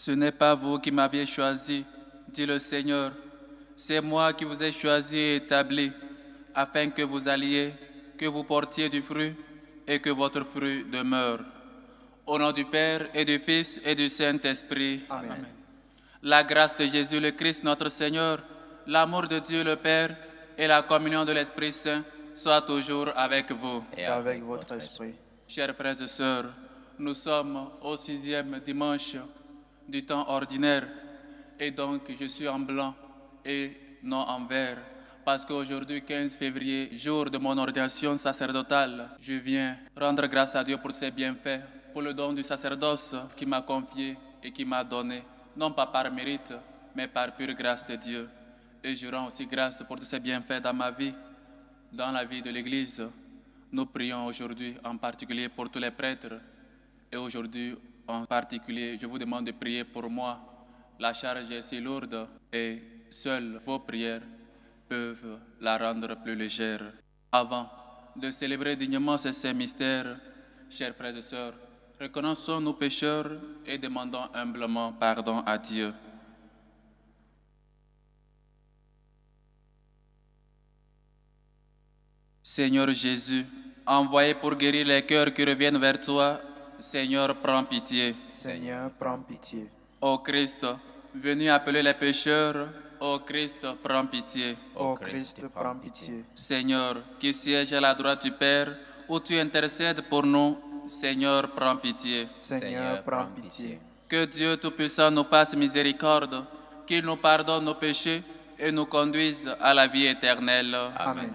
Ce n'est pas vous qui m'aviez choisi, dit le Seigneur. C'est moi qui vous ai choisi et établi, afin que vous alliez, que vous portiez du fruit et que votre fruit demeure. Au nom du Père et du Fils et du Saint-Esprit. Amen. La grâce de Jésus le Christ notre Seigneur, l'amour de Dieu le Père et la communion de l'Esprit Saint soient toujours avec vous. Et avec votre esprit. Chers frères et sœurs, nous sommes au 6e dimanche du temps ordinaire et donc je suis en blanc et non en vert parce qu'aujourd'hui, 15 février, jour de mon ordination sacerdotale, je viens rendre grâce à Dieu pour ses bienfaits, pour le don du sacerdoce qu'il m'a confié et qu'il m'a donné, non pas par mérite, mais par pure grâce de Dieu. Et je rends aussi grâce pour tous ces bienfaits dans ma vie, dans la vie de l'Église. Nous prions aujourd'hui en particulier pour tous les prêtres. Et aujourd'hui, en particulier, je vous demande de prier pour moi. La charge est si lourde et seules vos prières peuvent la rendre plus légère. Avant de célébrer dignement ces saints mystères, chers frères et sœurs, reconnaissons nos pécheurs et demandons humblement pardon à Dieu. Seigneur Jésus, envoyé pour guérir les cœurs qui reviennent vers toi, Seigneur, prends pitié. Seigneur, prends pitié. Ô Christ, venu appeler les pécheurs, ô Christ, prends pitié. Ô Christ, prends pitié. Seigneur, qui siège à la droite du Père, où tu intercèdes pour nous, Seigneur, prends pitié. Seigneur, prends pitié. Que Dieu Tout-Puissant nous fasse miséricorde, qu'il nous pardonne nos péchés et nous conduise à la vie éternelle. Amen.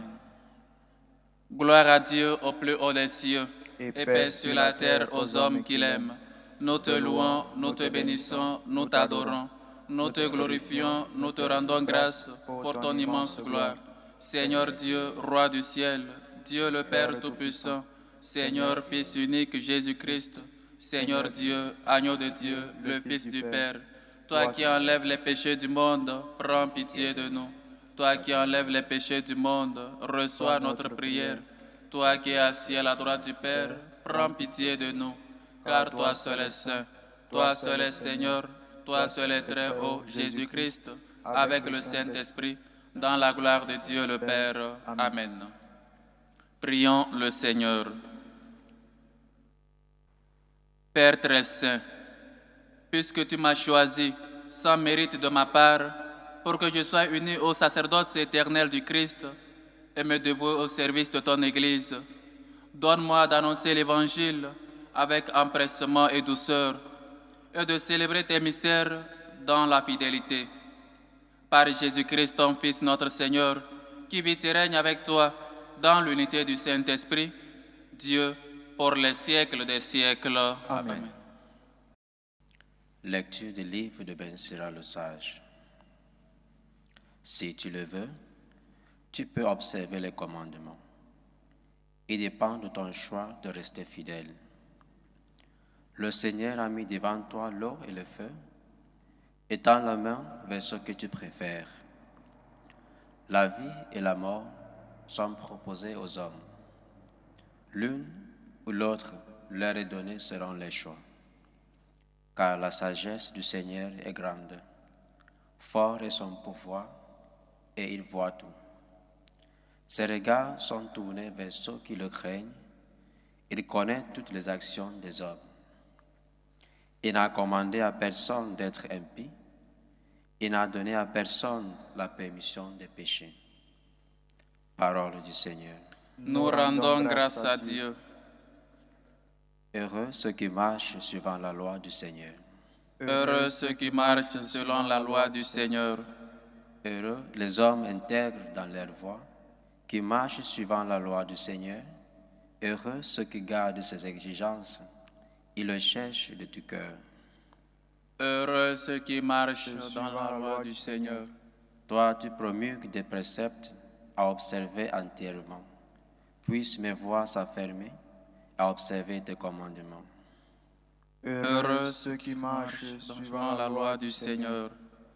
Gloire à Dieu au plus haut des cieux, Et et paix sur la terre aux hommes qu'il aime. Nous te louons, nous te bénissons, nous t'adorons, nous te glorifions, nous te rendons grâce pour ton immense gloire. Seigneur Dieu, Roi du ciel, Dieu le Père Tout-Puissant, Seigneur Fils unique Jésus-Christ, Seigneur Dieu, Agneau de Dieu, le Fils du Père, toi qui enlèves les péchés du monde, prends pitié de nous. Toi qui enlèves les péchés du monde, reçois notre prière. Toi qui es assis à la droite du Père, prends pitié de nous. Car toi seul es saint, toi seul es Seigneur, toi seul es très haut, Jésus-Christ, avec le Saint-Esprit, dans la gloire de Dieu le Père. Amen. Prions le Seigneur. Père très saint, puisque tu m'as choisi sans mérite de ma part, pour que je sois uni au sacerdoce éternel du Christ et me dévouer au service de ton Église, donne-moi d'annoncer l'Évangile avec empressement et douceur et de célébrer tes mystères dans la fidélité. Par Jésus-Christ, ton Fils, notre Seigneur, qui vit et règne avec toi dans l'unité du Saint-Esprit, Dieu, pour les siècles des siècles. Amen. Lecture du livre de Ben Sira le Sage. Si tu le veux, tu peux observer les commandements. Il dépend de ton choix de rester fidèle. Le Seigneur a mis devant toi l'eau et le feu, et tend la main vers ce que tu préfères. La vie et la mort sont proposées aux hommes. L'une ou l'autre leur est donnée selon les choix. Car la sagesse du Seigneur est grande. Fort est son pouvoir, et il voit tout. Ses regards sont tournés vers ceux qui le craignent. Il connaît toutes les actions des hommes. Il n'a commandé à personne d'être impie. Il n'a donné à personne la permission de pécher. Parole du Seigneur. Nous rendons grâce à Dieu. Heureux ceux qui marchent suivant la loi du Seigneur. Heureux ceux qui marchent selon la loi du Seigneur. Heureux les hommes intègres dans leur voie, qui marchent suivant la loi du Seigneur. Heureux ceux qui gardent ses exigences. Ils le cherchent de tout cœur. Heureux ceux qui marchent dans la loi du Seigneur. Toi, tu promulgues des préceptes à observer entièrement. Puissent mes voies s'affermer à observer tes commandements. Heureux ceux qui marchent suivant la loi du Seigneur.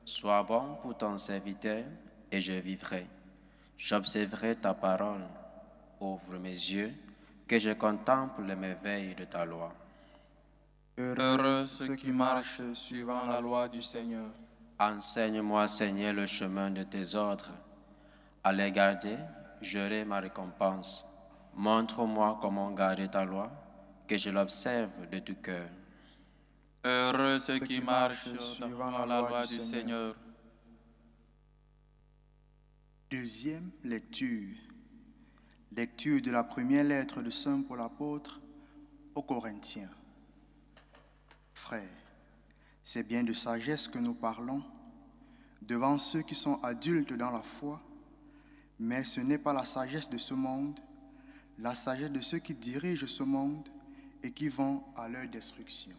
Sois bon pour ton serviteur et je vivrai. J'observerai ta parole. Ouvre mes yeux, que je contemple les merveilles de ta loi. Heureux ceux qui marchent suivant la loi du Seigneur. Enseigne-moi, Seigneur, le chemin de tes ordres. À les garder, j'aurai ma récompense. Montre-moi comment garder ta loi, que je l'observe de tout cœur. Heureux ceux qui marchent suivant la loi du Seigneur. Deuxième lecture. Lecture de la première lettre de Saint Paul apôtre aux Corinthiens. Frères, c'est bien de sagesse que nous parlons devant ceux qui sont adultes dans la foi, mais ce n'est pas la sagesse de ce monde, la sagesse de ceux qui dirigent ce monde et qui vont à leur destruction.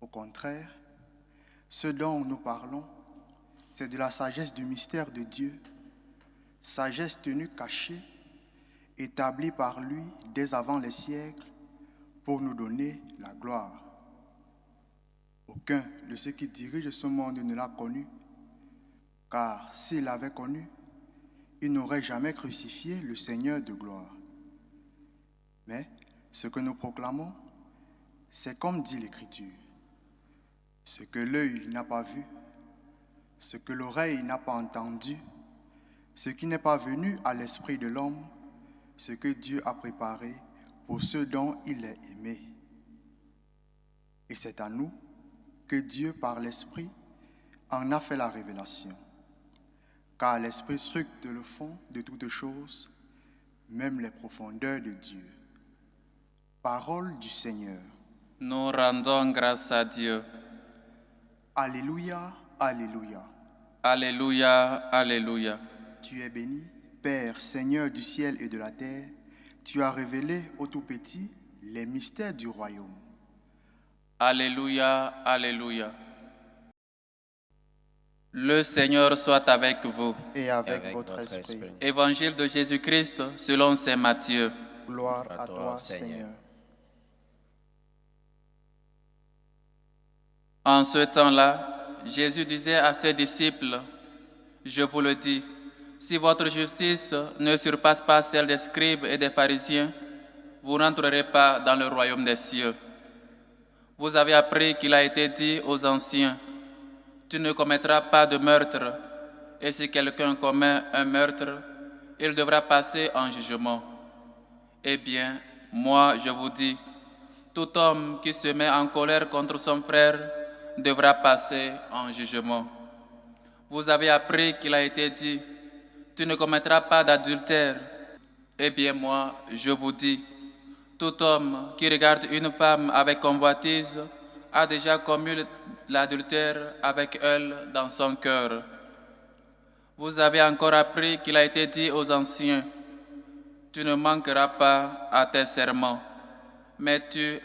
Au contraire, ce dont nous parlons, c'est de la sagesse du mystère de Dieu, sagesse tenue cachée, établie par lui dès avant les siècles, pour nous donner la gloire. Aucun de ceux qui dirigent ce monde ne l'a connu, car s'il l'avait connu, il n'aurait jamais crucifié le Seigneur de gloire. Mais ce que nous proclamons, c'est comme dit l'Écriture. Ce que l'œil n'a pas vu, ce que l'oreille n'a pas entendu, ce qui n'est pas venu à l'esprit de l'homme, ce que Dieu a préparé pour ceux dont il est aimé. Et c'est à nous que Dieu, par l'Esprit, en a fait la révélation. Car l'Esprit scrute le fond de toutes choses, même les profondeurs de Dieu. Parole du Seigneur. Nous rendons grâce à Dieu. Alléluia, alléluia. Alléluia, alléluia. Tu es béni, Père, Seigneur du ciel et de la terre. Tu as révélé aux tout-petits les mystères du royaume. Alléluia, alléluia. Le Seigneur soit avec vous. Et avec votre esprit. Évangile de Jésus-Christ selon saint Matthieu. Gloire à toi, Seigneur. En ce temps-là, Jésus disait à ses disciples, « Je vous le dis, si votre justice ne surpasse pas celle des scribes et des pharisiens, vous n'entrerez pas dans le royaume des cieux. Vous avez appris qu'il a été dit aux anciens, « Tu ne commettras pas de meurtre, et si quelqu'un commet un meurtre, il devra passer en jugement. Eh bien, moi je vous dis, tout homme qui se met en colère contre son frère devra passer en jugement. Vous avez appris qu'il a été dit, « Tu ne commettras pas d'adultère. » Eh bien moi, je vous dis, tout homme qui regarde une femme avec convoitise a déjà commis l'adultère avec elle dans son cœur. Vous avez encore appris qu'il a été dit aux anciens, « Tu ne manqueras pas à tes serments, mais tu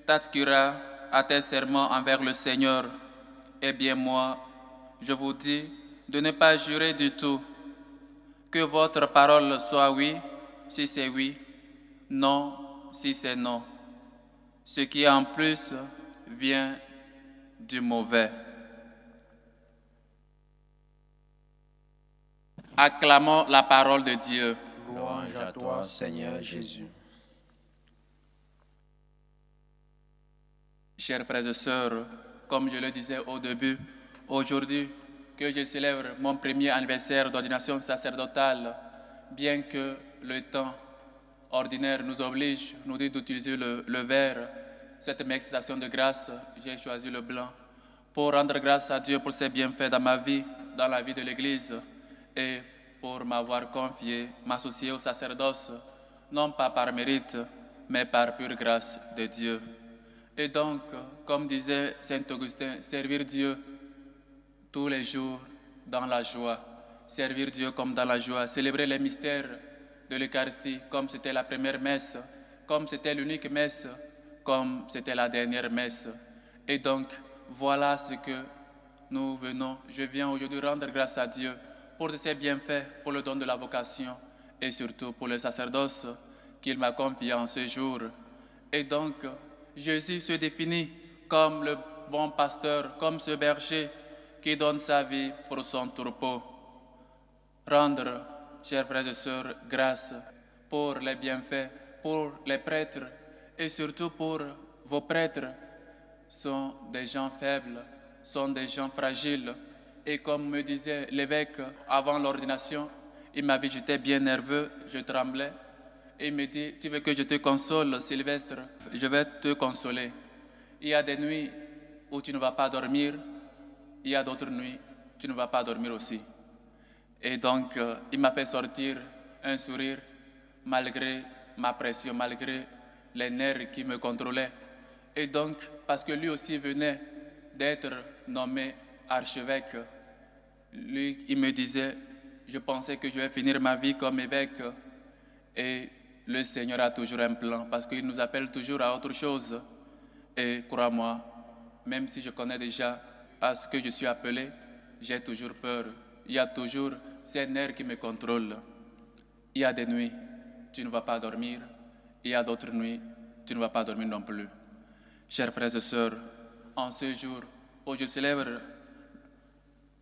t'attaqueras à tes serments envers le Seigneur. » Eh bien moi, je vous dis de ne pas jurer du tout, que votre parole soit oui, si c'est oui, non, si c'est non. Ce qui en plus vient du mauvais. Acclamons la parole de Dieu. Louange à toi, Seigneur Jésus. Chers frères et sœurs, comme je le disais au début, aujourd'hui que je célèbre mon premier anniversaire d'ordination sacerdotale, bien que le temps ordinaire nous oblige, nous dit d'utiliser le vert, cette manifestation de grâce, j'ai choisi le blanc pour rendre grâce à Dieu pour ses bienfaits dans ma vie, dans la vie de l'Église et pour m'avoir confié, m'associer au sacerdoce, non pas par mérite, mais par pure grâce de Dieu. Et donc, comme disait Saint Augustin, servir Dieu tous les jours dans la joie, servir Dieu comme dans la joie, célébrer les mystères de l'Eucharistie comme c'était la première messe, comme c'était l'unique messe, comme c'était la dernière messe. Et donc, voilà ce que nous venons. Je viens aujourd'hui rendre grâce à Dieu pour ses bienfaits, pour le don de la vocation et surtout pour le sacerdoce qu'il m'a confié en ce jour. Et donc, Jésus se définit comme le bon pasteur, comme ce berger qui donne sa vie pour son troupeau. Rendre, chers frères et sœurs, grâce pour les bienfaits, pour les prêtres et surtout pour vos prêtres sont des gens faibles, sont des gens fragiles. Et comme me disait l'évêque avant l'ordination, il m'a vu, j'étais bien nerveux, je tremblais. Et il me dit, tu veux que je te console, Sylvestre? Je vais te consoler. Il y a des nuits où tu ne vas pas dormir, il y a d'autres nuits où tu ne vas pas dormir aussi. Et donc, il m'a fait sortir un sourire malgré ma pression, malgré les nerfs qui me contrôlaient. Et donc, parce que lui aussi venait d'être nommé archevêque, lui, il me disait, je pensais que je vais finir ma vie comme évêque. Et le Seigneur a toujours un plan, parce qu'il nous appelle toujours à autre chose. Et crois-moi, même si je connais déjà à ce que je suis appelé, j'ai toujours peur. Il y a toujours ces nerfs qui me contrôlent. Il y a des nuits, tu ne vas pas dormir. Il y a d'autres nuits, tu ne vas pas dormir non plus. Chers frères et sœurs, en ce jour où je célèbre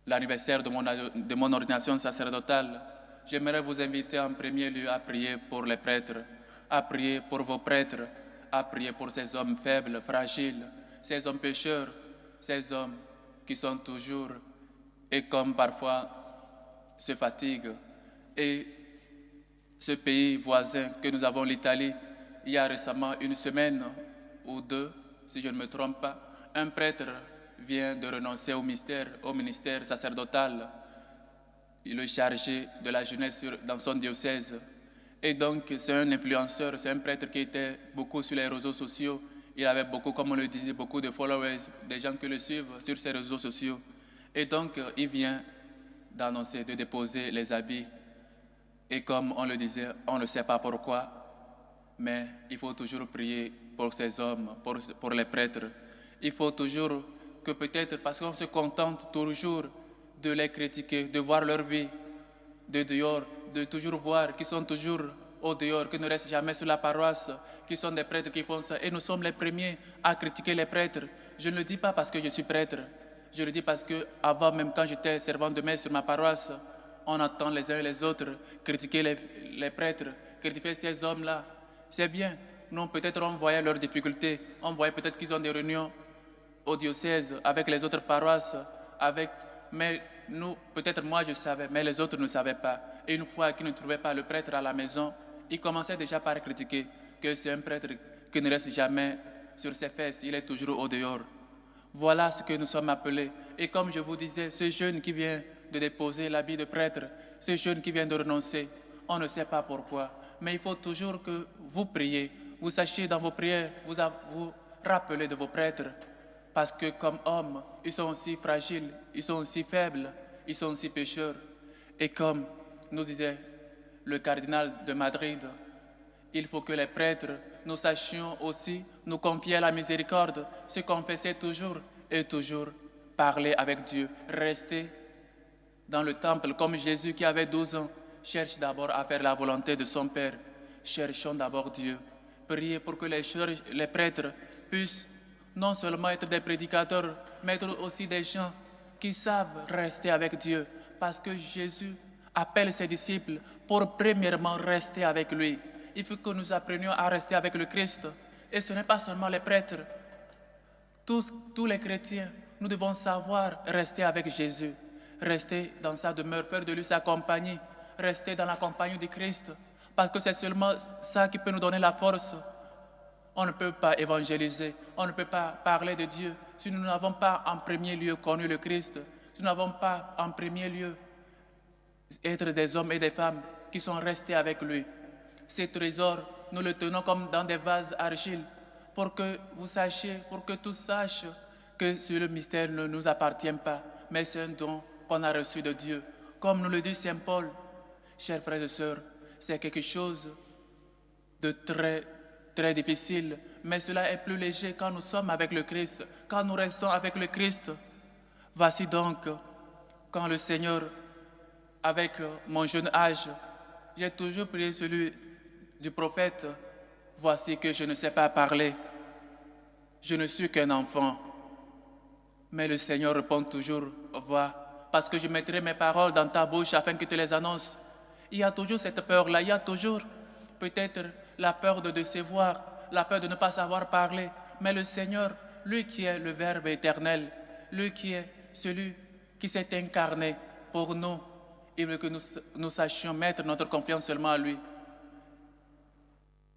l'anniversaire de mon ordination sacerdotale, j'aimerais vous inviter en premier lieu à prier pour les prêtres, à prier pour vos prêtres, à prier pour ces hommes faibles, fragiles, ces hommes pécheurs, ces hommes qui sont toujours et comme parfois se fatiguent. Et ce pays voisin que nous avons, l'Italie, il y a récemment une semaine ou deux, si je ne me trompe pas, un prêtre vient de renoncer au ministère sacerdotal. Il est chargé de la jeunesse dans son diocèse. Et donc, c'est un influenceur, c'est un prêtre qui était beaucoup sur les réseaux sociaux. Il avait beaucoup, comme on le disait, beaucoup de followers, des gens qui le suivent sur ses réseaux sociaux. Et donc, il vient d'annoncer, de déposer les habits. Et comme on le disait, on ne sait pas pourquoi, mais il faut toujours prier pour ces hommes, pour les prêtres. Il faut toujours que peut-être, parce qu'on se contente toujours de les critiquer, de voir leur vie de dehors, de toujours voir qu'ils sont toujours au dehors, qu'ils ne restent jamais sur la paroisse, qu'ils sont des prêtres qui font ça. Et nous sommes les premiers à critiquer les prêtres. Je ne le dis pas parce que je suis prêtre. Je le dis parce que avant, même quand j'étais servant de messe sur ma paroisse, on entend les uns et les autres critiquer les prêtres, critiquer ces hommes-là. C'est bien. Nous, peut-être, on voyait leurs difficultés. On voyait peut-être qu'ils ont des réunions au diocèse avec les autres paroisses, mais nous, peut-être moi je savais, mais les autres ne savaient pas. Et une fois qu'ils ne trouvaient pas le prêtre à la maison, ils commençaient déjà par critiquer que c'est un prêtre qui ne reste jamais sur ses fesses, il est toujours au dehors. Voilà ce que nous sommes appelés. Et comme je vous disais, ce jeune qui vient de déposer l'habit de prêtre, ce jeune qui vient de renoncer, on ne sait pas pourquoi, mais il faut toujours que vous priez, vous sachiez dans vos prières, vous rappelez de vos prêtres, parce que comme hommes, ils sont aussi fragiles, ils sont aussi faibles, ils sont aussi pécheurs. Et comme nous disait le cardinal de Madrid, il faut que les prêtres, nous sachions aussi nous confier à la miséricorde, se confesser toujours et toujours parler avec Dieu, rester dans le temple comme Jésus qui avait 12 ans, cherche d'abord à faire la volonté de son Père. Cherchons d'abord Dieu. Priez pour que les prêtres puissent non seulement être des prédicateurs, mais être aussi des gens qui savent rester avec Dieu. Parce que Jésus appelle ses disciples pour premièrement rester avec lui. Il faut que nous apprenions à rester avec le Christ. Et ce n'est pas seulement les prêtres. Tous les chrétiens, nous devons savoir rester avec Jésus. Rester dans sa demeure, faire de lui sa compagnie. Rester dans la compagnie du Christ. Parce que c'est seulement ça qui peut nous donner la force. On ne peut pas évangéliser, on ne peut pas parler de Dieu si nous n'avons pas en premier lieu connu le Christ, si nous n'avons pas en premier lieu être des hommes et des femmes qui sont restés avec lui. Ces trésors, nous les tenons comme dans des vases argile pour que vous sachiez, pour que tous sachent que ce mystère ne nous appartient pas, mais c'est un don qu'on a reçu de Dieu. Comme nous le dit Saint Paul, chers frères et sœurs, c'est quelque chose de très difficile, mais cela est plus léger quand nous sommes avec le Christ, quand nous restons avec le Christ. Voici donc, quand le Seigneur, avec mon jeune âge, j'ai toujours prié celui du prophète, voici que je ne sais pas parler, je ne suis qu'un enfant. Mais le Seigneur répond toujours, vois, parce que je mettrai mes paroles dans ta bouche afin que tu les annonces. Il y a toujours cette peur-là, il y a toujours peut-être la peur de décevoir, la peur de ne pas savoir parler. Mais le Seigneur, lui qui est le Verbe éternel, lui qui est celui qui s'est incarné pour nous, il veut que nous sachions mettre notre confiance seulement à lui.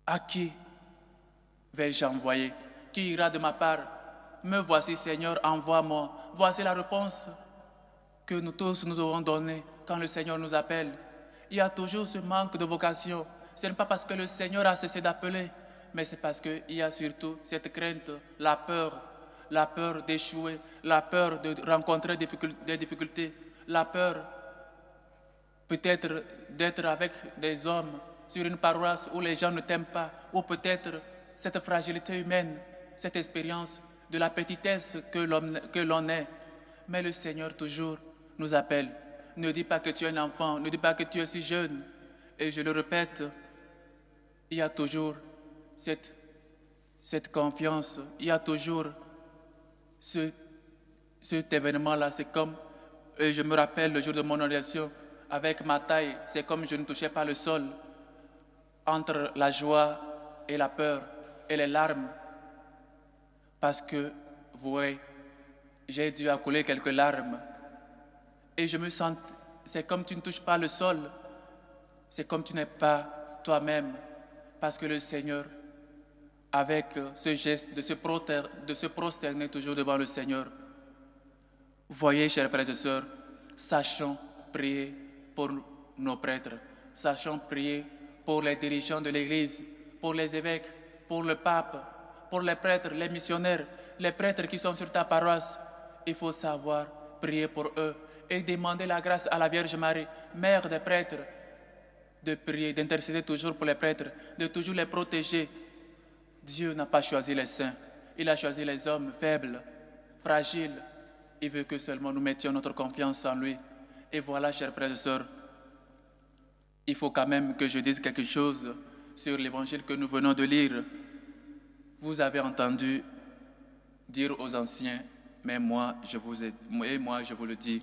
À qui vais-je envoyer? Qui ira de ma part? Me voici, Seigneur, envoie-moi. Voici la réponse que nous tous nous aurons donnée quand le Seigneur nous appelle. Il y a toujours ce manque de vocation. Ce n'est pas parce que le Seigneur a cessé d'appeler, mais c'est parce qu'il y a surtout cette crainte, la peur d'échouer, la peur de rencontrer des difficultés, la peur peut-être d'être avec des hommes sur une paroisse où les gens ne t'aiment pas, ou peut-être cette fragilité humaine, cette expérience de la petitesse que l'on est. Mais le Seigneur toujours nous appelle. Ne dis pas que tu es un enfant, ne dis pas que tu es si jeune. Et je le répète, il y a toujours cette confiance, il y a toujours cet événement-là. C'est comme, et je me rappelle le jour de mon ordination, avec ma taille, c'est comme je ne touchais pas le sol. Entre la joie et la peur et les larmes, parce que, vous voyez, j'ai dû accouler quelques larmes. Et je me sens, c'est comme tu ne touches pas le sol, c'est comme tu n'es pas toi-même, parce que le Seigneur, avec ce geste de se prosterner toujours devant le Seigneur, voyez, chers frères et sœurs, sachons prier pour nos prêtres, sachons prier pour les dirigeants de l'Église, pour les évêques, pour le pape, pour les prêtres, les missionnaires, les prêtres qui sont sur ta paroisse. Il faut savoir prier pour eux et demander la grâce à la Vierge Marie, mère des prêtres, de prier, d'intercéder toujours pour les prêtres, de toujours les protéger. Dieu n'a pas choisi les saints, il a choisi les hommes faibles, fragiles. Il veut que seulement nous mettions notre confiance en lui. Et voilà, chers frères et sœurs, il faut quand même que je dise quelque chose sur l'évangile que nous venons de lire. Vous avez entendu dire aux anciens, mais moi je vous le dis,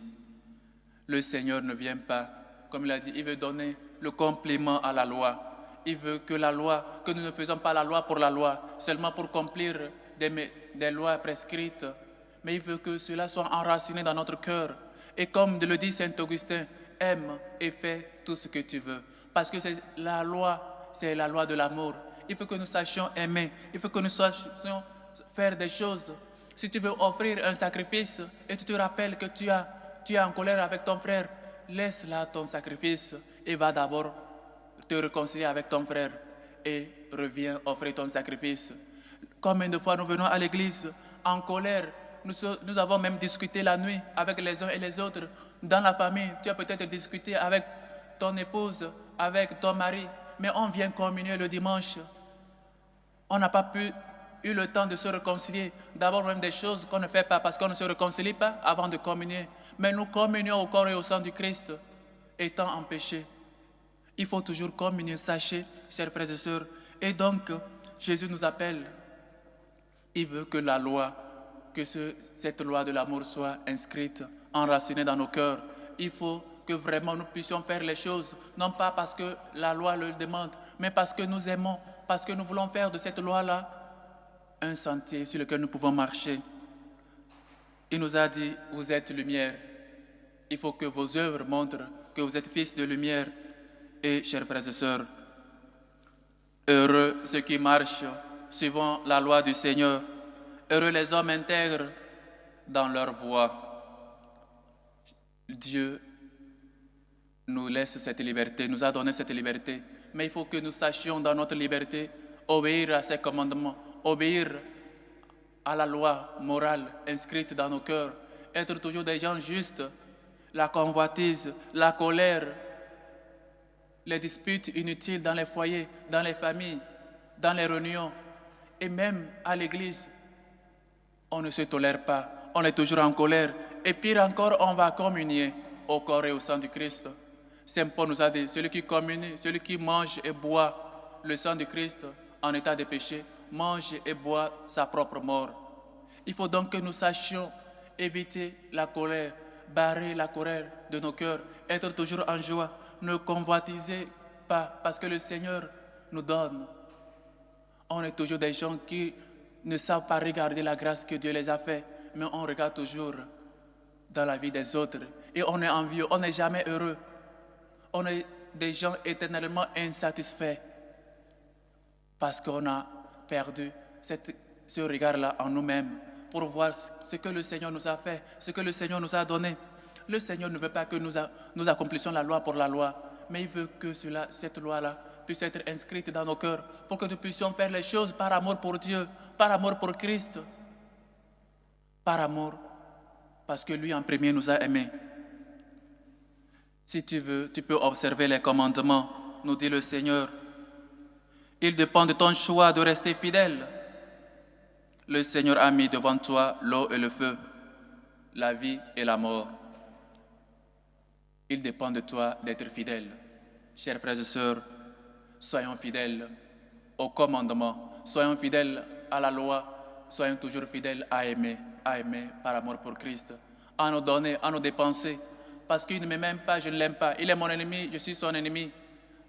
le Seigneur ne vient pas, comme il a dit, il veut donner le complément à la loi. Il veut que la loi, que nous ne faisons pas la loi pour la loi, seulement pour accomplir des lois prescrites, mais il veut que cela soit enraciné dans notre cœur. Et comme le dit Saint Augustin, aime et fais tout ce que tu veux. Parce que c'est la loi de l'amour. Il faut que nous sachions aimer. Il faut que nous sachions faire des choses. Si tu veux offrir un sacrifice et tu te rappelles que tu es en colère avec ton frère, laisse là ton sacrifice et va d'abord te réconcilier avec ton frère et reviens offrir ton sacrifice. Combien de fois nous venons à l'église en colère, nous avons même discuté la nuit avec les uns et les autres. Dans la famille, tu as peut-être discuté avec ton épouse, avec ton mari, mais on vient communier le dimanche. On n'a pas eu le temps de se réconcilier. D'abord même des choses qu'on ne fait pas parce qu'on ne se réconcilie pas avant de communier. Mais nous communions au corps et au sang du Christ, étant en péché. Il faut toujours communier, sachez, chers frères et sœurs. Et donc, Jésus nous appelle. Il veut que la loi, cette loi de l'amour soit inscrite, enracinée dans nos cœurs. Il faut que vraiment nous puissions faire les choses, non pas parce que la loi le demande, mais parce que nous aimons, parce que nous voulons faire de cette loi-là un sentier sur lequel nous pouvons marcher. Il nous a dit, vous êtes lumière. Il faut que vos œuvres montrent que vous êtes fils de lumière. Et, chers frères et sœurs, heureux ceux qui marchent suivant la loi du Seigneur. Heureux les hommes intègres dans leur voie. Dieu nous laisse cette liberté, nous a donné cette liberté. Mais il faut que nous sachions dans notre liberté obéir à ses commandements, obéir à la loi morale inscrite dans nos cœurs, être toujours des gens justes. La convoitise, la colère, les disputes inutiles dans les foyers, dans les familles, dans les réunions et même à l'église. On ne se tolère pas, on est toujours en colère. Et pire encore, on va communier au corps et au sang du Christ. Saint Paul nous a dit, celui qui communie, celui qui mange et boit le sang du Christ en état de péché, mange et boit sa propre mort. Il faut donc que nous sachions éviter la colère, barrer la colère de nos cœurs, être toujours en joie, ne convoitiser pas parce que le Seigneur nous donne. On est toujours des gens qui ne savent pas regarder la grâce que Dieu les a fait, mais on regarde toujours dans la vie des autres. Et on est envieux, on n'est jamais heureux. On est des gens éternellement insatisfaits parce qu'on a perdu ce regard-là en nous-mêmes pour voir ce que le Seigneur nous a fait, ce que le Seigneur nous a donné. Le Seigneur ne veut pas que nous accomplissions la loi pour la loi, mais il veut que cette loi-là puisse être inscrite dans nos cœurs pour que nous puissions faire les choses par amour pour Dieu, par amour pour Christ, par amour parce que lui en premier nous a aimés. Si tu veux, tu peux observer les commandements, nous dit le Seigneur. Il dépend de ton choix de rester fidèle. Le Seigneur a mis devant toi l'eau et le feu, la vie et la mort. Il dépend de toi d'être fidèle. Chers frères et sœurs, soyons fidèles au commandement, soyons fidèles à la loi, soyons toujours fidèles à aimer par amour pour Christ, à nous donner, à nous dépenser. Parce qu'il ne m'aime pas, je ne l'aime pas. Il est mon ennemi, je suis son ennemi.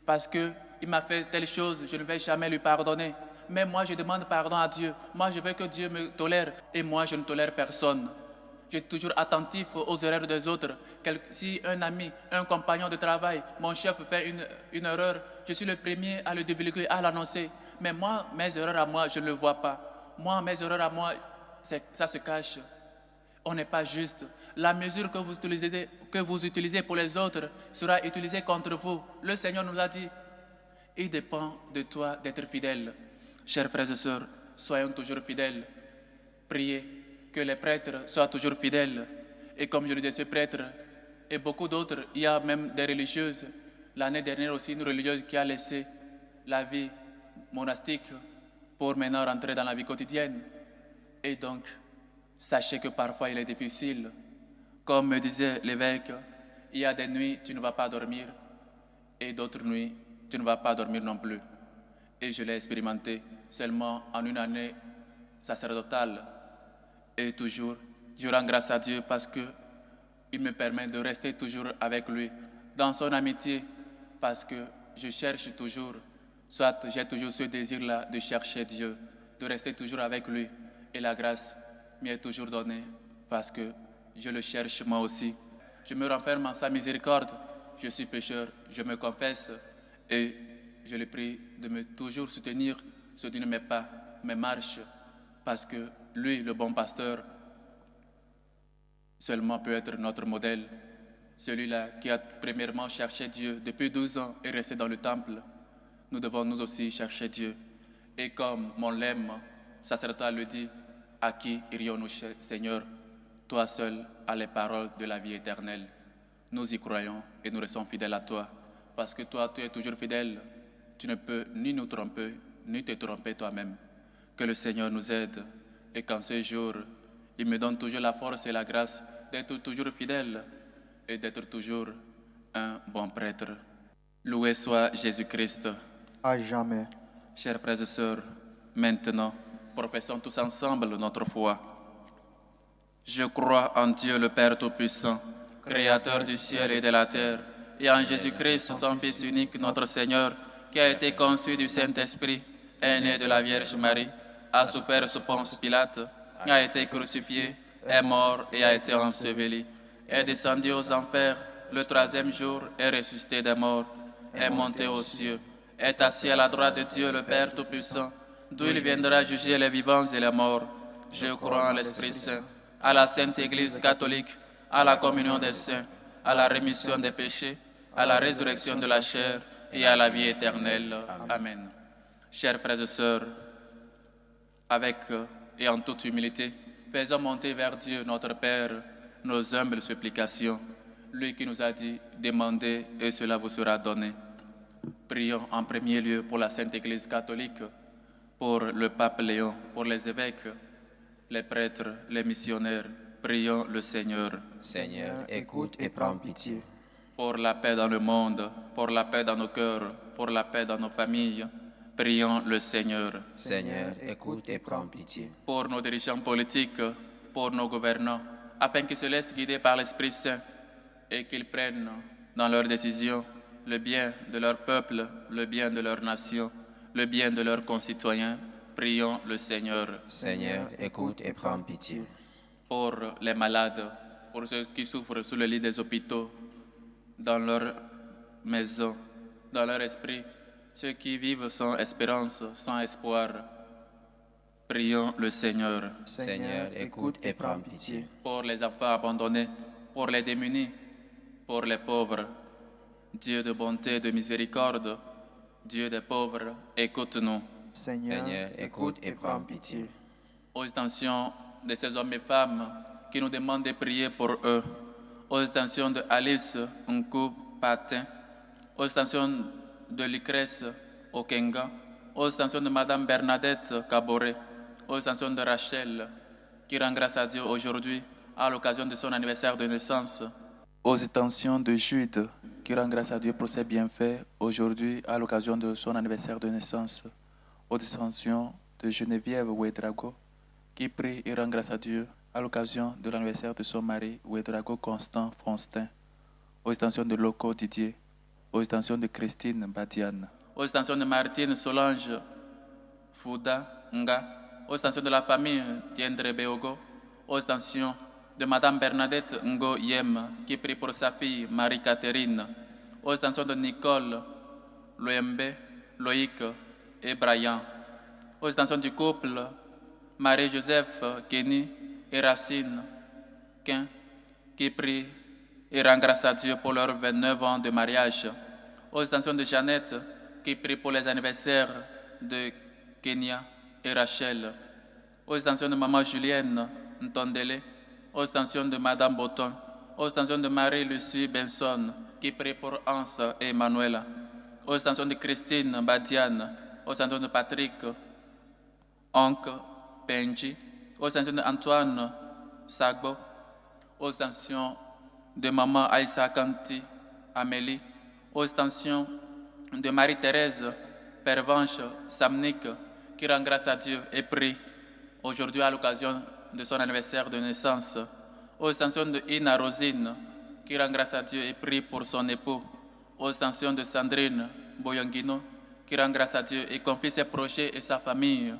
Parce qu'il m'a fait telle chose, je ne vais jamais lui pardonner. Mais moi, je demande pardon à Dieu. Moi, je veux que Dieu me tolère. Et moi, je ne tolère personne. Je suis toujours attentif aux erreurs des autres. Si un ami, un compagnon de travail, mon chef fait une erreur, je suis le premier à le divulguer, à l'annoncer. Mais moi, mes erreurs à moi, je ne le vois pas. Moi, mes erreurs à moi, ça se cache. On n'est pas juste. La mesure que vous utilisez pour les autres sera utilisée contre vous. Le Seigneur nous a dit, il dépend de toi d'être fidèle. Chers frères et sœurs, soyons toujours fidèles. Priez que les prêtres soient toujours fidèles. Et comme je le disais, ce prêtre et beaucoup d'autres, il y a même des religieuses. L'année dernière aussi, une religieuse qui a laissé la vie monastique pour maintenant rentrer dans la vie quotidienne. Et donc, sachez que parfois il est difficile. Comme me disait l'évêque, il y a des nuits tu ne vas pas dormir et d'autres nuits tu ne vas pas dormir non plus. Et je l'ai expérimenté seulement en une année sacerdotale. Et toujours, je rends grâce à Dieu parce qu'il me permet de rester toujours avec lui dans son amitié, parce que je cherche toujours, soit j'ai toujours ce désir-là de chercher Dieu, de rester toujours avec lui. Et la grâce m'y est toujours donnée parce que je le cherche moi aussi. Je me renferme en sa miséricorde. Je suis pécheur, je me confesse et je le prie de me toujours soutenir sur mes pas, mes marches, parce que lui, le bon pasteur, seulement peut être notre modèle. Celui-là qui a premièrement cherché Dieu depuis 12 ans et resté dans le temple. Nous devons nous aussi chercher Dieu. Et comme mon lemme sacerdotal le dit, à qui irions-nous, Seigneur? Toi seul as les paroles de la vie éternelle. Nous y croyons et nous restons fidèles à toi. Parce que toi, tu es toujours fidèle. Tu ne peux ni nous tromper, ni te tromper toi-même. Que le Seigneur nous aide et qu'en ce jour, il me donne toujours la force et la grâce d'être toujours fidèle et d'être toujours un bon prêtre. Loué soit Jésus-Christ. À jamais. Chers frères et sœurs, maintenant, professons tous ensemble notre foi. Je crois en Dieu le Père Tout-Puissant, Créateur du ciel et de la terre, et en Jésus-Christ, son Fils unique, notre Seigneur, qui a été conçu du Saint-Esprit, est né de la Vierge Marie, a souffert sous Ponce Pilate, a été crucifié, est mort et a été enseveli, est descendu aux enfers, le troisième jour est ressuscité des morts, est monté aux cieux, est assis à la droite de Dieu le Père Tout-Puissant, d'où il viendra juger les vivants et les morts. Je crois en l'Esprit Saint, à la Sainte Église catholique, à la communion des saints, à la rémission des péchés, à la résurrection de la chair et à la vie éternelle. Amen. Chers frères et sœurs, avec et en toute humilité, faisons monter vers Dieu notre Père nos humbles supplications, lui qui nous a dit « Demandez et cela vous sera donné ». Prions en premier lieu pour la Sainte Église catholique, pour le pape Léon, pour les évêques, les prêtres, les missionnaires. Prions le Seigneur. Seigneur, écoute et prends pitié. Pour la paix dans le monde, pour la paix dans nos cœurs, pour la paix dans nos familles. Prions le Seigneur. Seigneur, écoute et prends pitié. Pour nos dirigeants politiques, pour nos gouvernants, afin qu'ils se laissent guider par l'Esprit Saint et qu'ils prennent dans leurs décisions le bien de leur peuple, le bien de leur nation, le bien de leurs concitoyens. prions le Seigneur. Seigneur, écoute et prends pitié. Pour les malades, pour ceux qui souffrent sur le lit des hôpitaux, dans leur maison, dans leur esprit, ceux qui vivent sans espérance, sans espoir, prions le Seigneur. Seigneur, écoute et prends pitié. Pour les enfants abandonnés, pour les démunis, pour les pauvres, Dieu de bonté et de miséricorde, Dieu des pauvres, écoute-nous. Seigneur, écoute et prends pitié. Aux intentions de ces hommes et femmes qui nous demandent de prier pour eux, aux intentions de Alice Nkou Patin, aux intentions de Lucrèce Okenga, aux intentions de Madame Bernadette Caboret, aux intentions de Rachel, qui rend grâce à Dieu aujourd'hui à l'occasion de son anniversaire de naissance, aux intentions de Jude, qui rend grâce à Dieu pour ses bienfaits aujourd'hui à l'occasion de son anniversaire de naissance, aux intentions de Geneviève Ouedrago, qui prie et rend grâce à Dieu à l'occasion de l'anniversaire de son mari Ouedrago Constant Fonstin, aux extensions de Loco Didier, aux extensions de Christine Badiane, aux extensions de Martine Solange Fouda Nga, aux extensions de la famille Tiendre Beogo, aux extensions de Madame Bernadette Ngo Yem, qui prie pour sa fille Marie-Catherine, aux extensions de Nicole, Loembe, Loïc et Brian, aux extensions du couple Marie-Joseph, Kenny et Racine, Quin, qui prie et rend grâce à Dieu pour leurs 29 ans de mariage, aux extensions de Jeannette, qui prie pour les anniversaires de Kenya et Rachel, aux extensions de Maman Julienne Ntondele, aux extensions de Madame Botton, aux extensions de Marie-Lucie Benson, qui prie pour Hans et Emmanuela, aux extensions de Christine Badiane, aux extensions de Patrick Onk Benji, aux extensions d'Antoine Sagbo, aux extensions de Maman Aïssa Kanti Amélie, aux extensions de Marie-Thérèse Pervenche Samnik, qui rend grâce à Dieu et prie aujourd'hui à l'occasion de son anniversaire de naissance, aux extensions de Ina Rosine, qui rend grâce à Dieu et prie pour son époux, aux extensions de Sandrine Boyangino, qui rend grâce à Dieu et confie ses projets et sa famille,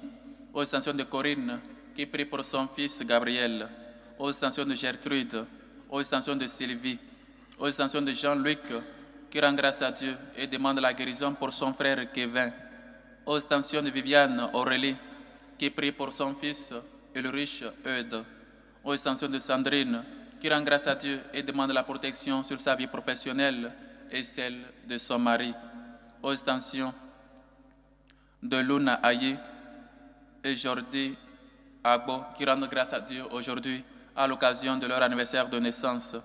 aux extensions de Corinne, qui prie pour son fils Gabriel, aux extensions de Gertrude, aux extensions de Sylvie, aux extensions de Jean-Luc, qui rend grâce à Dieu et demande la guérison pour son frère Kevin, aux extensions de Viviane Aurélie, qui prie pour son fils Ulrich Eudes, aux extensions de Sandrine, qui rend grâce à Dieu et demande la protection sur sa vie professionnelle et celle de son mari, aux extensions de Luna Aye et Jordi Agbo, qui rendent grâce à Dieu aujourd'hui à l'occasion de leur anniversaire de naissance,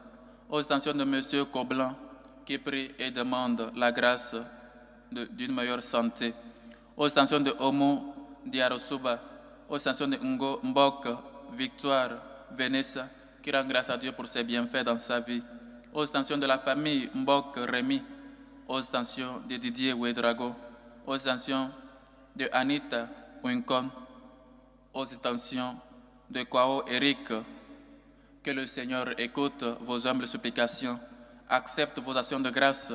aux extensions de M. Coblan, qui prie et demande la grâce d'une meilleure santé, aux extensions de Omo Diarosuba, aux extensions de Ngo Mbok, Victoire, Vanessa, qui rend grâce à Dieu pour ses bienfaits dans sa vie, aux extensions de la famille Mbok Rémi, aux extensions de Didier Ouedrago, aux extensions de Anita Wincon, aux extensions de Kwao Eric. Que le Seigneur écoute vos humbles supplications, accepte vos actions de grâce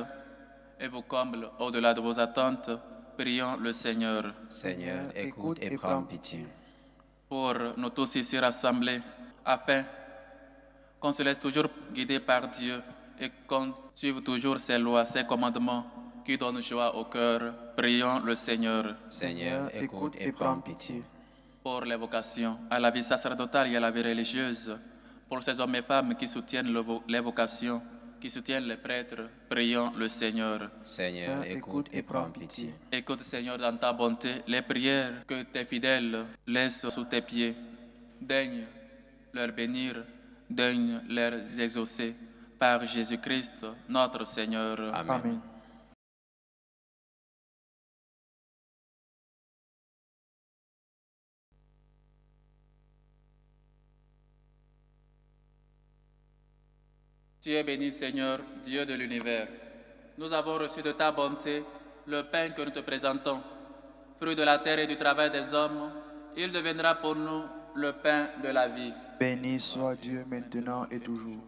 et vous comble au-delà de vos attentes. Prions le Seigneur. Seigneur, écoute et prends pitié. Pour nous tous ici rassemblés, afin qu'on se laisse toujours guider par Dieu et qu'on suive toujours ses lois, ses commandements qui donnent joie au cœur, prions le Seigneur. Seigneur, écoute et prends pitié. Pour les vocations à la vie sacerdotale et à la vie religieuse, pour ces hommes et femmes qui soutiennent les vocations, qui soutiennent les prêtres, prions le Seigneur. Seigneur, écoute et prends pitié. Écoute, Seigneur, dans ta bonté, les prières que tes fidèles laissent sous tes pieds. Daigne leur bénir, daigne leur exaucer. Par Jésus-Christ, notre Seigneur. Amen. Amen. Tu es béni, Seigneur, Dieu de l'univers. Nous avons reçu de ta bonté le pain que nous te présentons. Fruit de la terre et du travail des hommes, il deviendra pour nous le pain de la vie. Béni soit Dieu maintenant et toujours.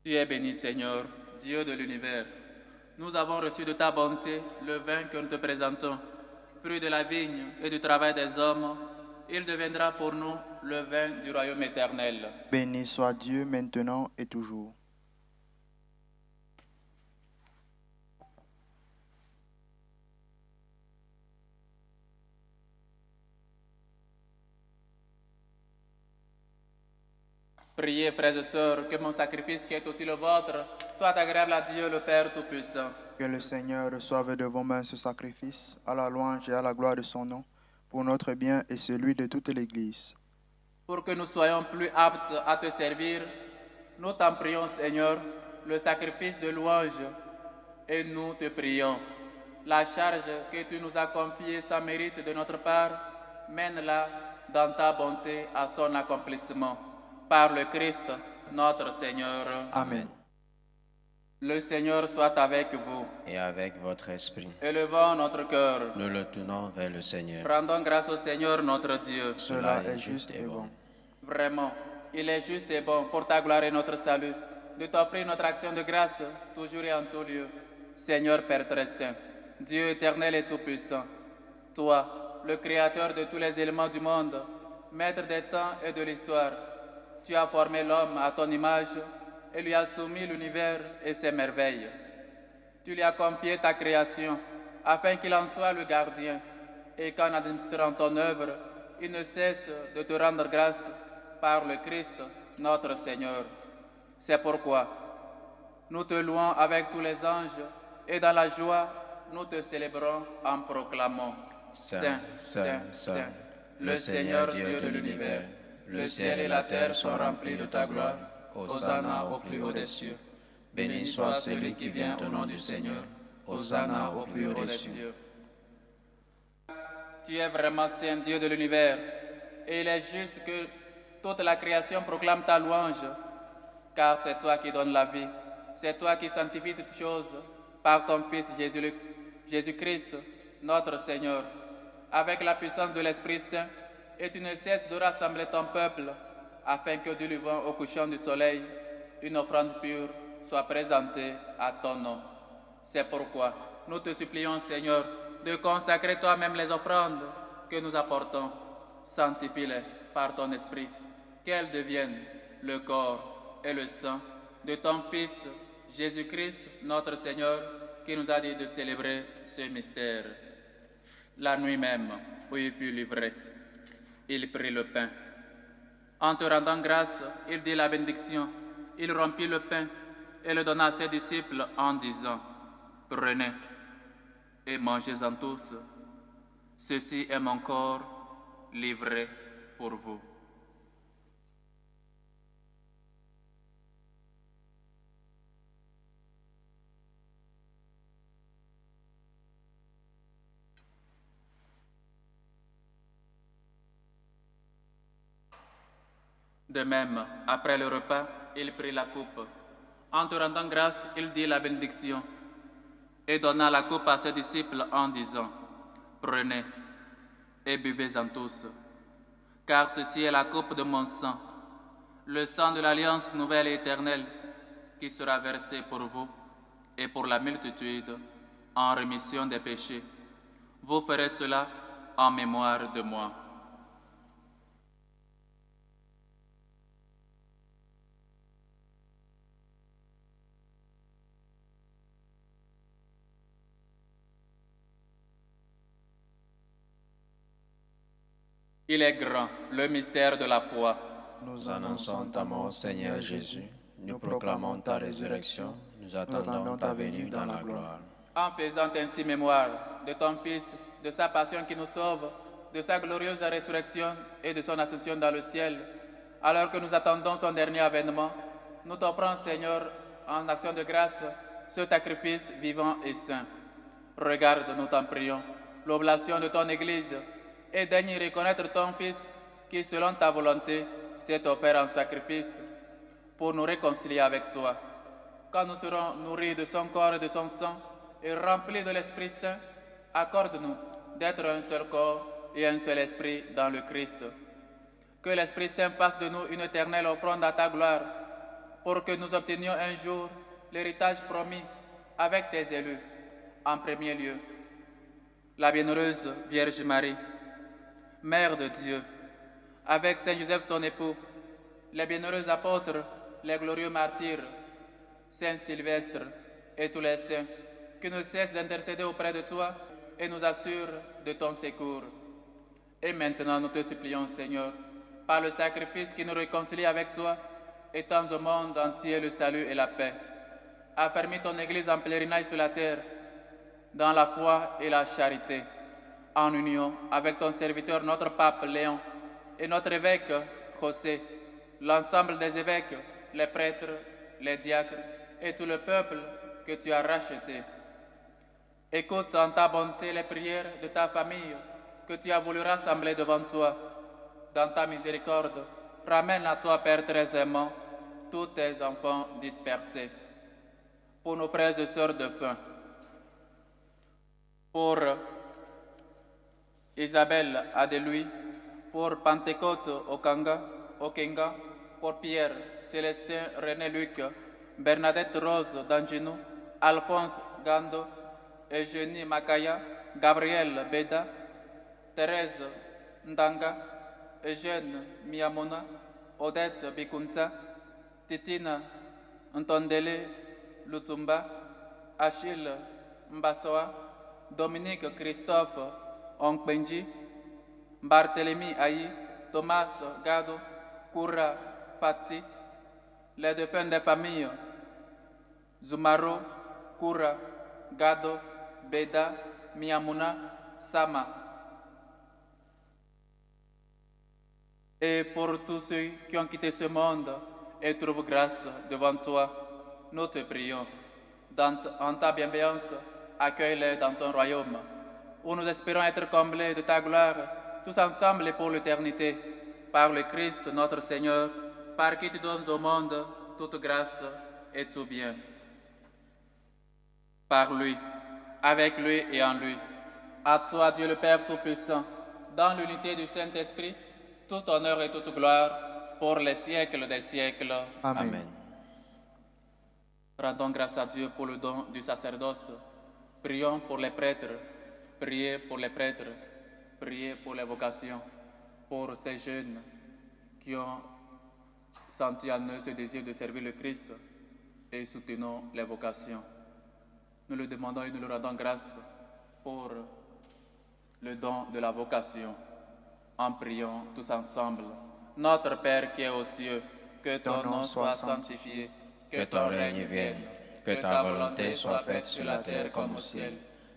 Tu es béni, Seigneur, Dieu de l'univers. Nous avons reçu de ta bonté le vin que nous te présentons, fruit de la vigne et du travail des hommes. Il deviendra pour nous le vin du royaume éternel. Béni soit Dieu maintenant et toujours. Priez, frères et sœurs, que mon sacrifice qui est aussi le vôtre soit agréable à Dieu le Père Tout-Puissant. Que le Seigneur reçoive de vos mains ce sacrifice, à la louange et à la gloire de son nom, pour notre bien et celui de toute l'Église. Pour que nous soyons plus aptes à te servir, nous t'en prions, Seigneur, le sacrifice de louange, et nous te prions. La charge que tu nous as confiée sans mérite de notre part, mène-la dans ta bonté à son accomplissement. Par le Christ, notre Seigneur. Amen. Le Seigneur soit avec vous. Et avec votre esprit, Élevons notre cœur. nous le tournons vers le Seigneur. Rendons grâce au Seigneur notre Dieu. Cela est juste et bon. Vraiment, il est juste et bon pour ta gloire et notre salut, de t'offrir notre action de grâce, toujours et en tout lieu. Seigneur Père très saint, Dieu éternel et tout-puissant, toi, le Créateur de tous les éléments du monde, Maître des temps et de l'histoire, tu as formé l'homme à ton image et lui as soumis l'univers et ses merveilles. Tu lui as confié ta création afin qu'il en soit le gardien et qu'en administrant ton œuvre, il ne cesse de te rendre grâce par le Christ, notre Seigneur. C'est pourquoi nous te louons avec tous les anges et dans la joie, nous te célébrons en proclamant Saint, Saint, Saint, le Seigneur Dieu de l'univers. Le ciel et la terre sont remplis de ta gloire. Hosanna au plus haut des cieux. Béni soit celui qui vient au nom du Seigneur. Hosanna au plus haut des cieux. Tu es vraiment Saint Dieu de l'univers, et il est juste que toute la création proclame ta louange, car c'est toi qui donnes la vie, c'est toi qui sanctifies toutes choses par ton Fils Jésus-Christ, notre Seigneur, avec la puissance de l'Esprit Saint, et tu ne cesses de rassembler ton peuple, afin que du levant au couchant du soleil, une offrande pure soit présentée à ton nom. C'est pourquoi nous te supplions, Seigneur, de consacrer toi-même les offrandes que nous apportons. Sanctifie-les par ton Esprit, qu'elles deviennent le corps et le sang de ton Fils, Jésus-Christ, notre Seigneur, qui nous a dit de célébrer ce mystère. La nuit même où il fut livré, il prit le pain. En te rendant grâce, il dit la bénédiction. Il rompit le pain et le donna à ses disciples en disant, « Prenez et mangez-en tous. Ceci est mon corps livré pour vous. » De même, après le repas, il prit la coupe. En te rendant grâce, il dit la bénédiction et donna la coupe à ses disciples en disant, « Prenez et buvez-en tous, car ceci est la coupe de mon sang, le sang de l'alliance nouvelle et éternelle, qui sera versé pour vous et pour la multitude en rémission des péchés. Vous ferez cela en mémoire de moi. » Il est grand, le mystère de la foi. Nous annonçons ta mort, Seigneur Jésus. Nous proclamons ta résurrection. Nous attendons ta venue dans la gloire. En faisant ainsi mémoire de ton Fils, de sa passion qui nous sauve, de sa glorieuse résurrection et de son ascension dans le ciel, alors que nous attendons son dernier avènement, nous t'offrons, Seigneur, en action de grâce, ce sacrifice vivant et saint. Regarde, nous t'en prions, l'oblation de ton Église, et daigne reconnaître ton Fils qui, selon ta volonté, s'est offert en sacrifice pour nous réconcilier avec toi. Quand nous serons nourris de son corps et de son sang et remplis de l'Esprit Saint, accorde-nous d'être un seul corps et un seul esprit dans le Christ. Que l'Esprit Saint fasse de nous une éternelle offrande à ta gloire, pour que nous obtenions un jour l'héritage promis avec tes élus. En premier lieu, la bienheureuse Vierge Marie, Mère de Dieu, avec Saint Joseph son époux, les bienheureux apôtres, les glorieux martyrs, Saint Sylvestre et tous les saints, qui ne cessent d'intercéder auprès de toi et nous assurent de ton secours. Et maintenant, nous te supplions, Seigneur, par le sacrifice qui nous réconcilie avec toi, étends au monde entier le salut et la paix. Affermis ton Église en pèlerinage sur la terre, dans la foi et la charité, en union avec ton serviteur, notre pape Léon, et notre évêque José, l'ensemble des évêques, les prêtres, les diacres et tout le peuple que tu as racheté. Écoute en ta bonté les prières de ta famille que tu as voulu rassembler devant toi. Dans ta miséricorde, ramène à toi, Père très aimant, tous tes enfants dispersés. Pour nos frères et sœurs de faim, pour Isabelle Adelouis, pour Pentecôte Okenga, pour Pierre, Célestin, René Luc, Bernadette Rose d'Anginou, Alphonse Gando, Eugénie Makaya, Gabriel Beda, Thérèse Ndanga, Eugène Miyamona, Odette Bikunta, Titina Ntondele Lutumba, Achille Mbasoa, Dominique Christophe Onkbenji, Barthélemy Ayi, Thomas Gado, Koura Fati, les défunts des familles, Zumaro, Koura, Gado, Beda, Miyamuna, Sama. Et pour tous ceux qui ont quitté ce monde et trouvent grâce devant toi, nous te prions. En ta bienveillance, accueille-les dans ton royaume, où nous espérons être comblés de ta gloire, tous ensemble et pour l'éternité, par le Christ notre Seigneur, par qui tu donnes au monde toute grâce et tout bien. Par lui, avec lui et en lui. À toi, Dieu le Père Tout-Puissant, dans l'unité du Saint-Esprit, tout honneur et toute gloire pour les siècles des siècles. Amen. Amen. Rendons grâce à Dieu pour le don du sacerdoce. Prions pour les prêtres. Priez pour les prêtres. Priez pour les vocations. Pour ces jeunes qui ont senti en eux ce désir de servir le Christ. Et soutenons les vocations. Nous le demandons et nous le rendons grâce pour le don de la vocation. En priant tous ensemble. Notre Père qui est aux cieux, que ton nom soit sanctifié, que ton règne vienne, que ta volonté soit faite sur la terre comme au ciel.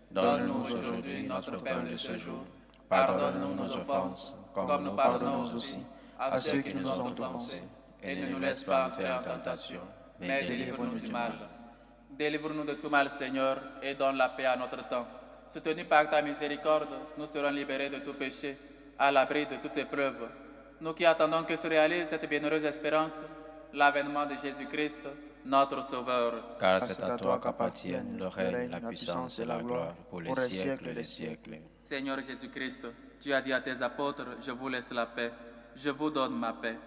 Donne-nous aujourd'hui notre pain de ce jour. Pardonne-nous nos offenses, comme nous pardonnons aussi à ceux qui nous ont offensés. Et ne nous laisse pas entrer en tentation, mais délivre-nous du mal. Délivre-nous de tout mal, Seigneur, et donne la paix à notre temps. Soutenus par ta miséricorde, nous serons libérés de tout péché, à l'abri de toute épreuve. Nous qui attendons que se réalise cette bienheureuse espérance, l'avènement de Jésus-Christ, notre Sauveur. Car c'est à toi qu'appartiennent le règne, la puissance et la gloire pour les siècles des siècles. Seigneur Jésus-Christ, tu as dit à tes apôtres, je vous laisse la paix, je vous donne ma paix.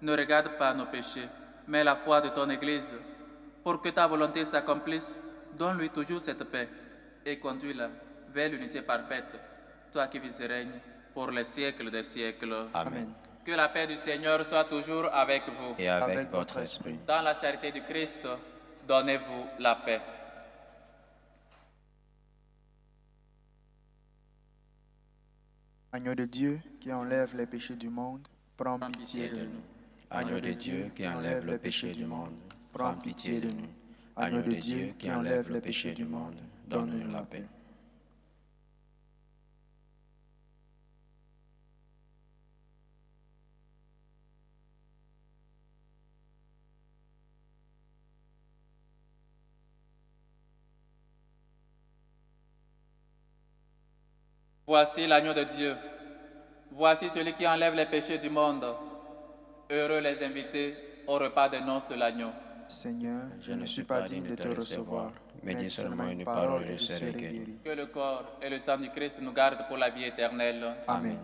Ne regarde pas nos péchés, mais la foi de ton Église. Pour que ta volonté s'accomplisse, donne-lui toujours cette paix et conduis-la vers l'unité parfaite, toi qui vis et règnes pour les siècles des siècles. Amen. Que la paix du Seigneur soit toujours avec vous. Et avec votre esprit. Dans la charité du Christ, donnez-vous la paix. Agneau de Dieu qui enlève les péchés du monde, prends pitié de nous. Agneau de Dieu qui enlève le péché du monde, prends pitié de nous. Agneau de Dieu qui enlève le péché du monde, donne-nous la paix. Voici l'agneau de Dieu. Voici celui qui enlève les péchés du monde. Heureux les invités au repas des noces de l'agneau. Seigneur, je ne suis pas digne de te recevoir, mais dis seulement une parole et je serai guéri. Que le corps et le sang du Christ nous gardent pour la vie éternelle. Amen.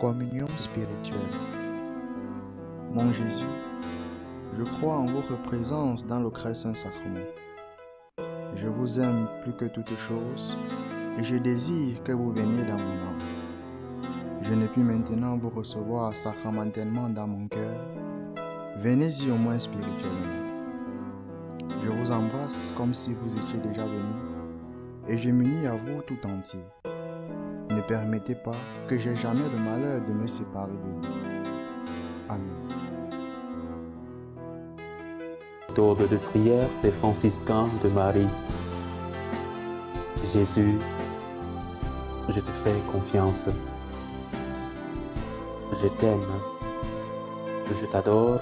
Communion spirituelle. Mon Jésus, je crois en votre présence dans le très saint sacrement. Je vous aime plus que toute chose et je désire que vous veniez dans mon âme. Je ne puis maintenant vous recevoir sacramentellement dans mon cœur. Venez-y au moins spirituellement. Je vous embrasse comme si vous étiez déjà venu et je m'unis à vous tout entier. Ne permettez pas que j'aie jamais le malheur de me séparer de vous. Amen. Méthode de prière des franciscains de Marie. Jésus, je te fais confiance. Je t'aime. Je t'adore.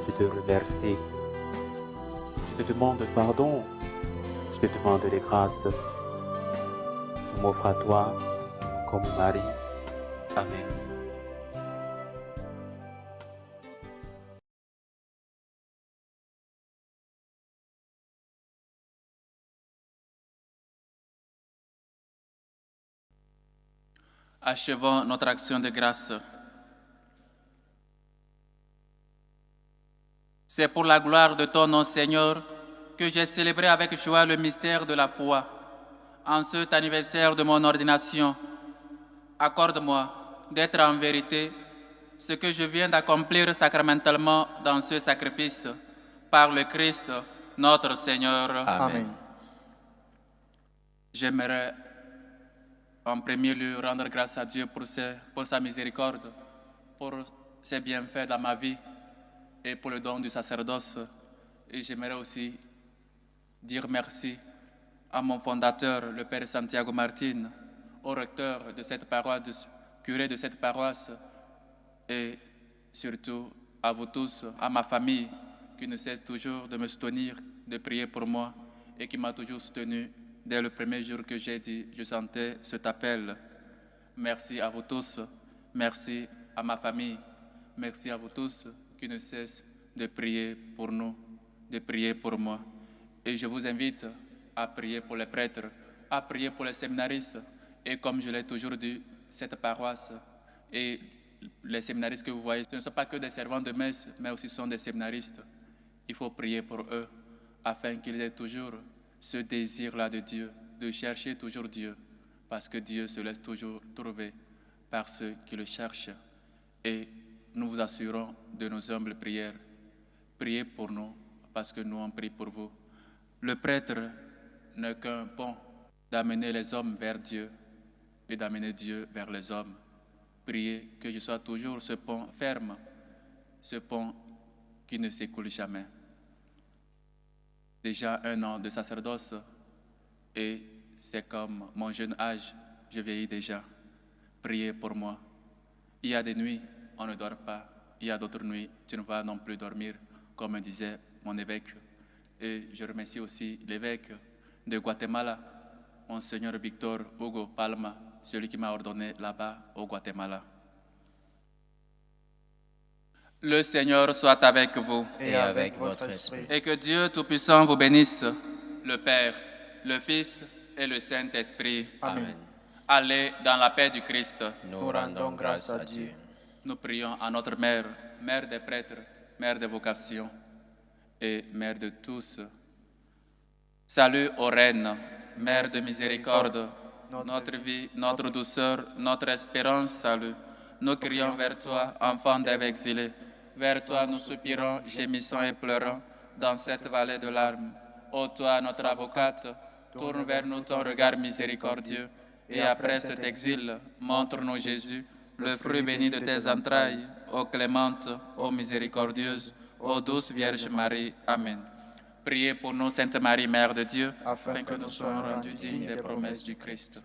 Je te remercie. Je te demande pardon. Je te demande des grâces. Je m'offre à toi comme Marie. Amen. Achevons notre action de grâce. C'est pour la gloire de ton nom, Seigneur, que j'ai célébré avec joie le mystère de la foi. En cet anniversaire de mon ordination, accorde-moi d'être en vérité ce que je viens d'accomplir sacramentellement dans ce sacrifice, par le Christ, notre Seigneur. Amen. J'aimerais en premier lieu rendre grâce à Dieu pour sa miséricorde, pour ses bienfaits dans ma vie et pour le don du sacerdoce. Et j'aimerais aussi dire merci à mon fondateur, le Père Santiago Martin, au recteur de cette paroisse, curé de cette paroisse, et surtout à vous tous, à ma famille, qui ne cesse toujours de me soutenir, de prier pour moi et qui m'a toujours soutenu dès le premier jour que j'ai dit, je sentais cet appel. Merci à vous tous, merci à ma famille, merci à vous tous qui ne cessent de prier pour nous, de prier pour moi. Et je vous invite à prier pour les prêtres, à prier pour les séminaristes. Et comme je l'ai toujours dit, cette paroisse et les séminaristes que vous voyez, ce ne sont pas que des servants de messe, mais aussi sont des séminaristes. Il faut prier pour eux afin qu'ils aient toujours ce désir-là de Dieu, de chercher toujours Dieu, parce que Dieu se laisse toujours trouver par ceux qui le cherchent. Et nous vous assurons de nos humbles prières. Priez pour nous, parce que nous on prie pour vous. Le prêtre n'est qu'un pont d'amener les hommes vers Dieu et d'amener Dieu vers les hommes. Priez que je sois toujours ce pont ferme, ce pont qui ne s'écoule jamais. Déjà 1 an de sacerdoce et c'est comme mon jeune âge, je vieillis déjà. Priez pour moi. Il y a des nuits, on ne dort pas. Il y a d'autres nuits, tu ne vas non plus dormir, comme me disait mon évêque. Et je remercie aussi l'évêque de Guatemala, Monseigneur Victor Hugo Palma, celui qui m'a ordonné là-bas au Guatemala. Le Seigneur soit avec vous. Et avec votre esprit. Et que Dieu Tout-Puissant vous bénisse, le Père, le Fils et le Saint-Esprit. Amen. Allez dans la paix du Christ. Nous rendons grâce à Dieu. Nous prions à notre Mère, Mère des prêtres, Mère des vocations et Mère de tous. Salut aux reines, Mère de miséricorde, notre vie, notre douceur, notre espérance, salut. Nous crions vers toi, enfant d'Ève exilée. Vers toi nous soupirons, gémissons et pleurons dans cette vallée de larmes. Ô toi, notre avocate, tourne vers nous ton regard miséricordieux. Et après cet exil, montre-nous Jésus, le fruit béni de tes entrailles. Ô clémente, ô miséricordieuse, ô douce Vierge Marie. Amen. Priez pour nous, Sainte Marie, Mère de Dieu, afin que nous soyons rendus dignes des promesses du Christ.